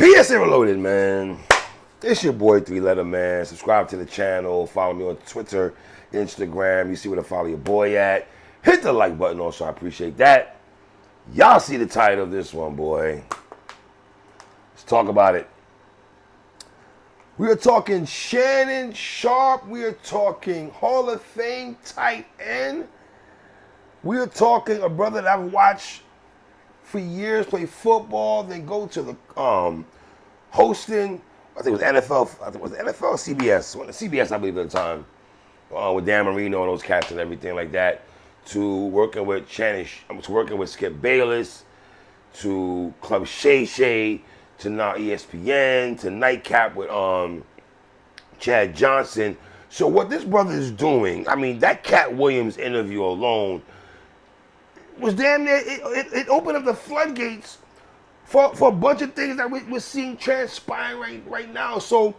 PSA Reloaded, man. It's your boy 3-Letter Man. Subscribe to the channel. Follow me on Twitter, Instagram. You see where to follow your boy at. Hit the like button also. I appreciate that. Y'all see the title of this one, boy. Let's talk about it. We are talking Shannon Sharpe. We are talking Hall of Fame tight end. We are talking a brother that I've watched for years play football, then go to the hosting. I think it was NFL. I think it was NFL, CBS. CBS, I believe, at the time, with Dan Marino and those cats and everything like that. To working with Shannon, to working with Skip Bayless, to Club Shay Shay, to now ESPN, to Nightcap with Chad Johnson. So what this brother is doing, I mean, that Cat Williams interview alone was damn near, it opened up the floodgates for a bunch of things that we're seeing transpire right now. So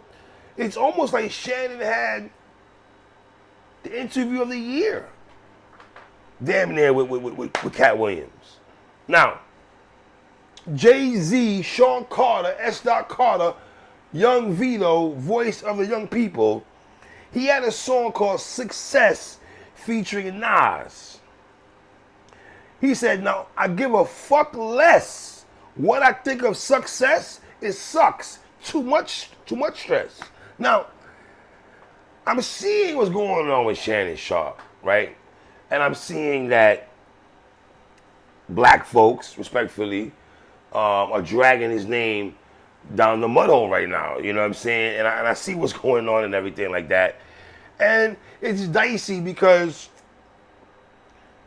it's almost like Shannon had the interview of the year, damn near with Cat Williams. Now, Jay-Z, Sean Carter, S. Carter, Young Vito, voice of the young people, he had a song called Success featuring Nas. He said, now, I give a fuck less. What I think of success, it sucks. Too much stress. Now, I'm seeing what's going on with Shannon Sharpe, right? And I'm seeing that black folks, respectfully, are dragging his name down the mud hole right now. You know what I'm saying? And I see what's going on and everything like that. And it's dicey because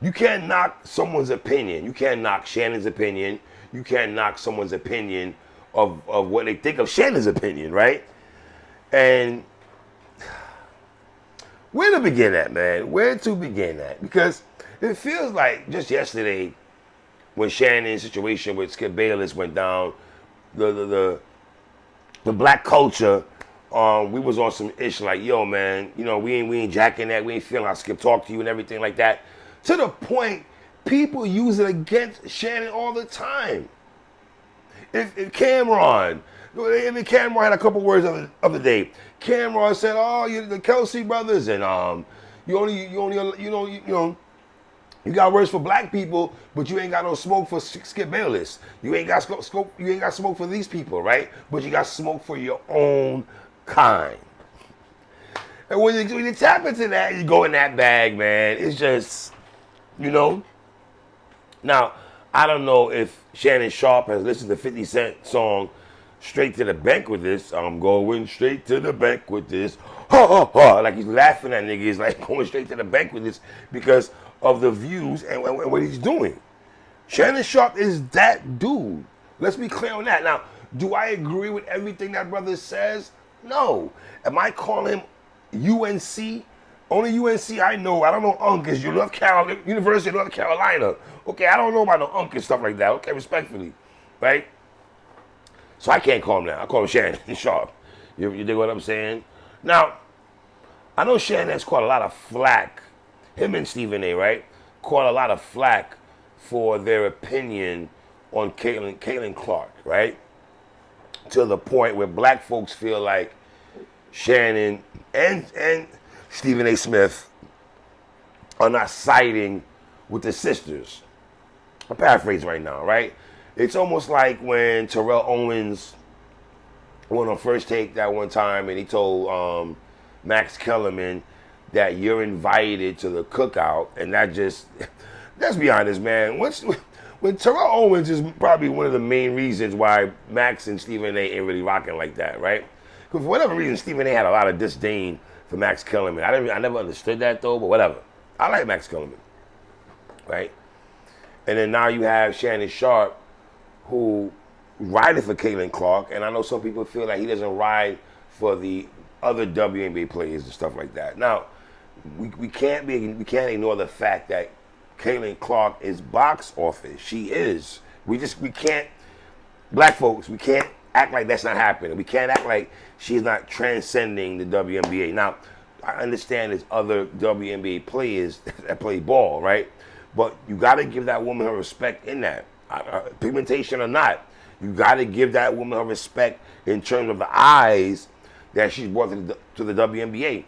you can't knock someone's opinion. You can't knock Shannon's opinion. You can't knock someone's opinion of what they think of Shannon's opinion, right? And where to begin at, man? Where to begin at? Because it feels like just yesterday when Shannon's situation with Skip Bayless went down, the black culture, we was on some ish like, yo, man, you know, we ain't jacking that. We ain't feeling how Skip talk to you and everything like that. To the point, people use it against Shannon all the time. If Cameron had a couple words of the day. Cameron said, "Oh, you're the Kelsey brothers, and you got words for black people, but you ain't got no smoke for Skip Bayless. You ain't got smoke. You ain't got smoke for these people, right? But you got smoke for your own kind." And when you tap into that, you go in that bag, man. It's just, you know. Now, I don't know if Shannon Sharpe has listened to 50 Cent song Straight to the Bank with this. I'm going straight to the bank with this. Ha ha ha. Like he's laughing at niggas, like going straight to the bank with this because of the views and what he's doing. Shannon Sharpe is that dude. Let's be clear on that. Now, do I agree with everything that brother says? No. Am I calling him UNC? Only UNC I know. I don't know UNC is University of North Carolina. Okay, I don't know about no UNC and stuff like that. Okay, respectfully, right? So I can't call him that. I call him Shannon Sharpe. You dig what I'm saying? Now, I know Shannon has caught a lot of flack. Him and Stephen A, right? Caught a lot of flack for their opinion on Caitlin Clark, right? To the point where black folks feel like Shannon and Stephen A. Smith are not siding with the sisters. I'm paraphrasing right now, right? It's almost like when Terrell Owens went on First Take that one time and he told Max Kellerman that you're invited to the cookout, and that just, let's be honest, man. When Terrell Owens is probably one of the main reasons why Max and Stephen A. ain't really rocking like that, right? Because for whatever reason, Stephen A. had a lot of disdain for Max Kellerman. I never understood that though, but whatever. I like Max Kellerman, right? And then now you have Shannon Sharpe, who riding for Caitlin Clark, and I know some people feel like he doesn't ride for the other WNBA players and stuff like that. Now, we can't ignore the fact that Caitlin Clark is box office. She is. We can't, black folks, we can't act like that's not happening. We can't act like she's not transcending the WNBA. Now, I understand there's other WNBA players that play ball, right? But you got to give that woman her respect in that. Pigmentation or not, You got to give that woman her respect in terms of the eyes that she's brought to the WNBA.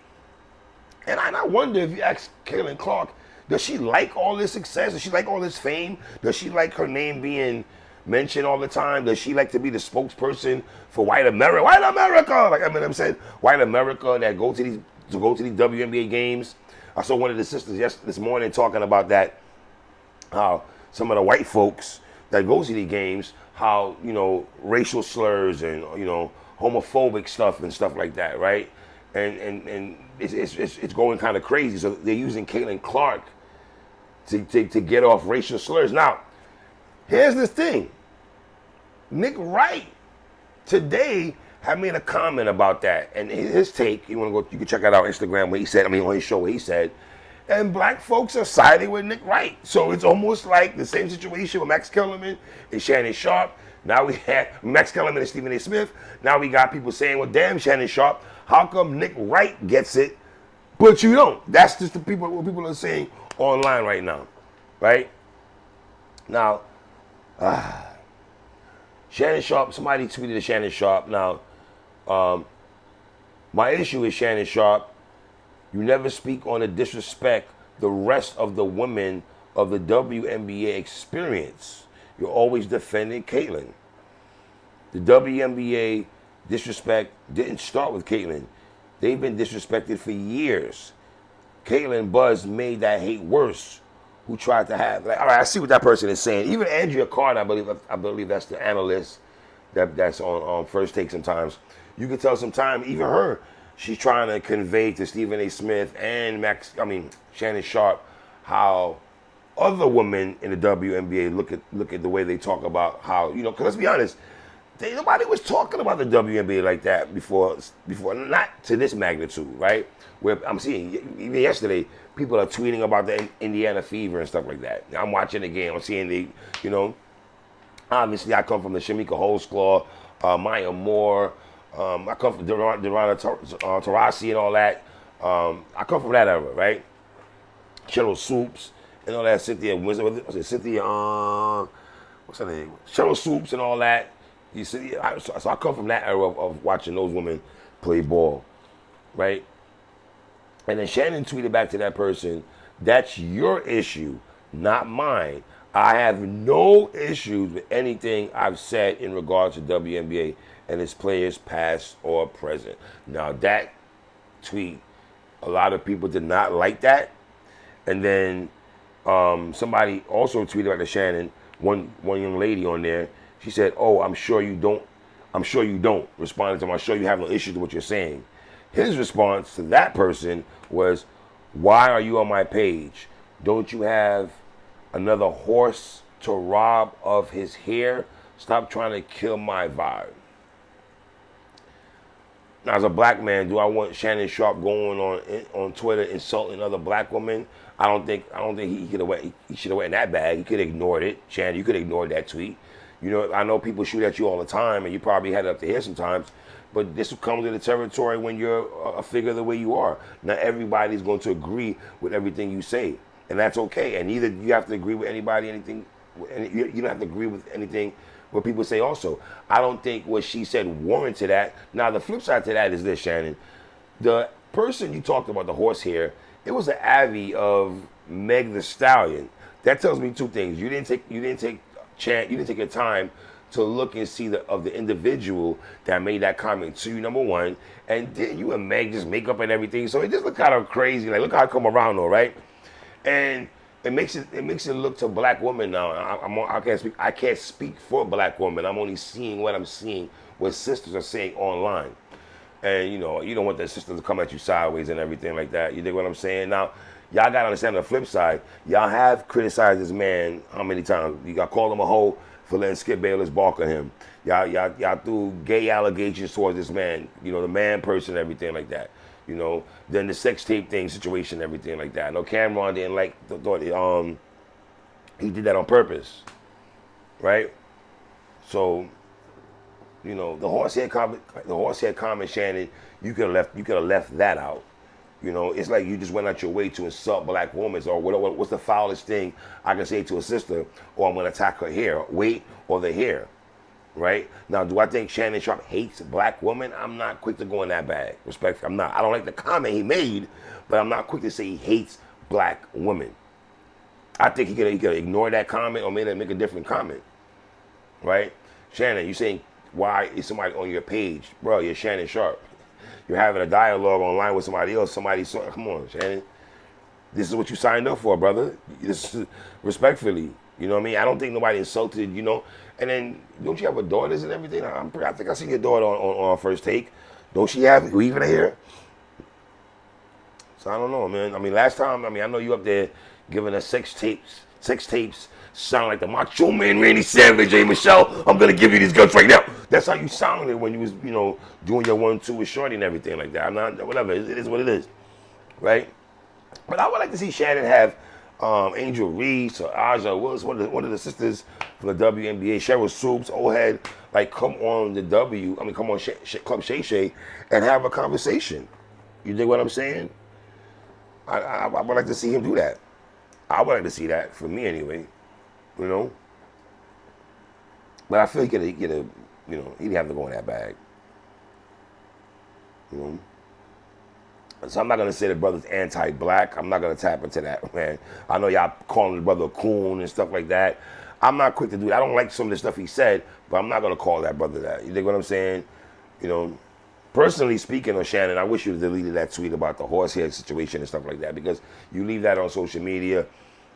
And I wonder if you ask Caitlin Clark, does she like all this success? Does she like all this fame? Does she like her name being mentioned all the time? Does she like to be the spokesperson for white America? White America! Like Eminem said, white America that go to these WNBA games. I saw one of the sisters this morning talking about that, how some of the white folks that go to these games, how, racial slurs and, homophobic stuff and stuff like that, right? And it's going kind of crazy. So they're using Caitlin Clark to get off racial slurs. Now, here's the thing. Nick Wright today had made a comment about that, and his take. You want to go? You can check out our Instagram where he said. On his show where he said, and black folks are siding with Nick Wright. So it's almost like the same situation with Max Kellerman and Shannon Sharpe. Now we had Max Kellerman and Stephen A. Smith. Now we got people saying, well, damn, Shannon Sharpe, how come Nick Wright gets it, but you don't? That's just what people are saying online right now, right? Now, Shannon Sharpe, somebody tweeted to Shannon Sharpe. Now, my issue is Shannon Sharpe, you never speak on the disrespect the rest of the women of the WNBA experience. You're always defending Caitlin. The WNBA disrespect didn't start with Caitlin. They've been disrespected for years. Caitlin Buzz made that hate worse. Who tried to have, all right, I see what that person is saying. Even Andrea Carter, I believe that's the analyst that's on First Take sometimes. You can tell sometimes, even her, she's trying to convey to Stephen A. Smith and Shannon Sharpe how other women in the WNBA look at the way they talk about how, because let's be honest, nobody was talking about the WNBA like that before, not to this magnitude, right? Where I'm seeing, even yesterday, people are tweeting about the Indiana Fever and stuff like that. I'm watching the game, I'm seeing obviously I come from the Shamika Holdsclaw, Maya Moore, I come from Dorana Taurasi and all that. I come from that era, right? Cheryl Swoops and all that. Cynthia Winston, what's her name? Cheryl Swoops and all that. So I come from that era of watching those women play ball, right? And then Shannon tweeted back to that person, that's your issue, not mine. I have no issues with anything I've said in regards to WNBA and its players past or present. Now that tweet, a lot of people did not like that. And then somebody also tweeted back to Shannon, one young lady on there, she said, oh, I'm sure you don't, responding to him, I'm sure you have no issues with what you're saying. His response to that person was, why are you on my page? Don't you have another horse to rob of his hair? Stop trying to kill my vibe. Now, as a black man, do I want Shannon Sharpe going on Twitter insulting other black women? I don't think he should have went in that bag. He could have ignored it. Shannon, you could have ignored that tweet. I know people shoot at you all the time, and you probably had it up to here sometimes. But this will come to the territory when you're a figure the way you are. Not everybody's going to agree with everything you say, and that's okay. And neither you have to agree with anybody, anything. You don't have to agree with anything what people say also. I don't think what she said warranted that. Now, the flip side to that is this, Shannon. The person you talked about, the horsehair, it was an Abby of Meg the Stallion. That tells me two things. You didn't take your time to look and see the individual that made that comment to you, number one. And then you and Meg just make up and everything. So it just look kind of crazy. Like, look how I come around though, right? And it makes it look to black women now. I can't speak for black women. I'm only seeing what I'm seeing, what sisters are saying online. And you don't want the sisters to come at you sideways and everything like that. You dig what I'm saying? Now, y'all gotta understand the flip side. Y'all have criticized this man how many times? You got called him a hoe for letting Skip Bayless bark at him. Y'all threw gay allegations towards this man. The man person, everything like that. Then the sex tape thing, situation, everything like that. I know Cameron didn't thought he did that on purpose, right? So, the horsehead comment, Shannon, you could have left that out. It's like you just went out your way to insult black women, or what's the foulest thing I can say to a sister, or I'm gonna attack her hair, weight, or the hair. right? Now, do I think Shannon Sharpe hates black women? I'm not quick to go in that bag. Respectfully, I'm not. I don't like the comment he made, but I'm not quick to say he hates black women. I think he could ignore that comment or make a different comment, right? Shannon, you saying why is somebody on your page, bro? You're Shannon Sharpe. You're having a dialogue online with somebody else. Come on, Shannon. This is what you signed up for, brother. This is respectfully. You know what I mean? I don't think nobody insulted, you know. And then, don't you have a daughters and everything? I think I seen your daughter on First Take. Don't she have weaving hair? So I don't know, man. I mean, last time, I know you up there giving us sex tapes sound like the Macho Man Randy Savage. Hey, Michelle, I'm going to give you these guns right now. That's how you sounded when you was, you know, doing your 1-2 with Shorty and everything like that. I'm not, whatever. It is what it is, right? But I would like to see Shannon have Angel Reese or Aja Willis, one of the sisters from the WNBA, Cheryl Swoops, old head, like come on come on Club Shay Shay and have a conversation. You dig what I'm saying? I would like to see him do that. I would like to see that, for me anyway, you know? But I feel he'd have to go in that bag, you know? So I'm not going to say the brother's anti-black. I'm not going to tap into that, man. I know y'all calling the brother a coon and stuff like that. I'm not quick to do that. I don't like some of the stuff he said, but I'm not going to call that brother that. You dig what I'm saying? You know, personally speaking, Shannon, I wish you had deleted that tweet about the horsehead situation and stuff like that, because you leave that on social media,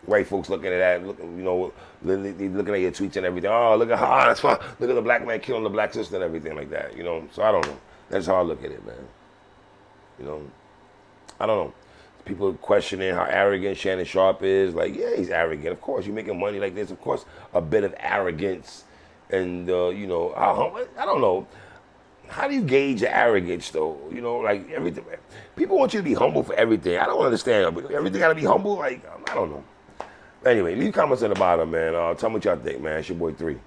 white folks looking at that, looking at your tweets and everything. Oh, look at how that's fine. Look at the black man killing the black sister and everything like that, you know? So I don't know. That's how I look at it, man. You know? I don't know. People questioning how arrogant Shannon Sharpe is. Like, yeah, he's arrogant. Of course, you're making money like this. Of course, a bit of arrogance and, I don't know. How do you gauge your arrogance, though? You know, like, everything. People want you to be humble for everything. I don't understand. Everything got to be humble? Like, I don't know. Anyway, leave comments at the bottom, man. Tell me what y'all think, man. It's your boy 3.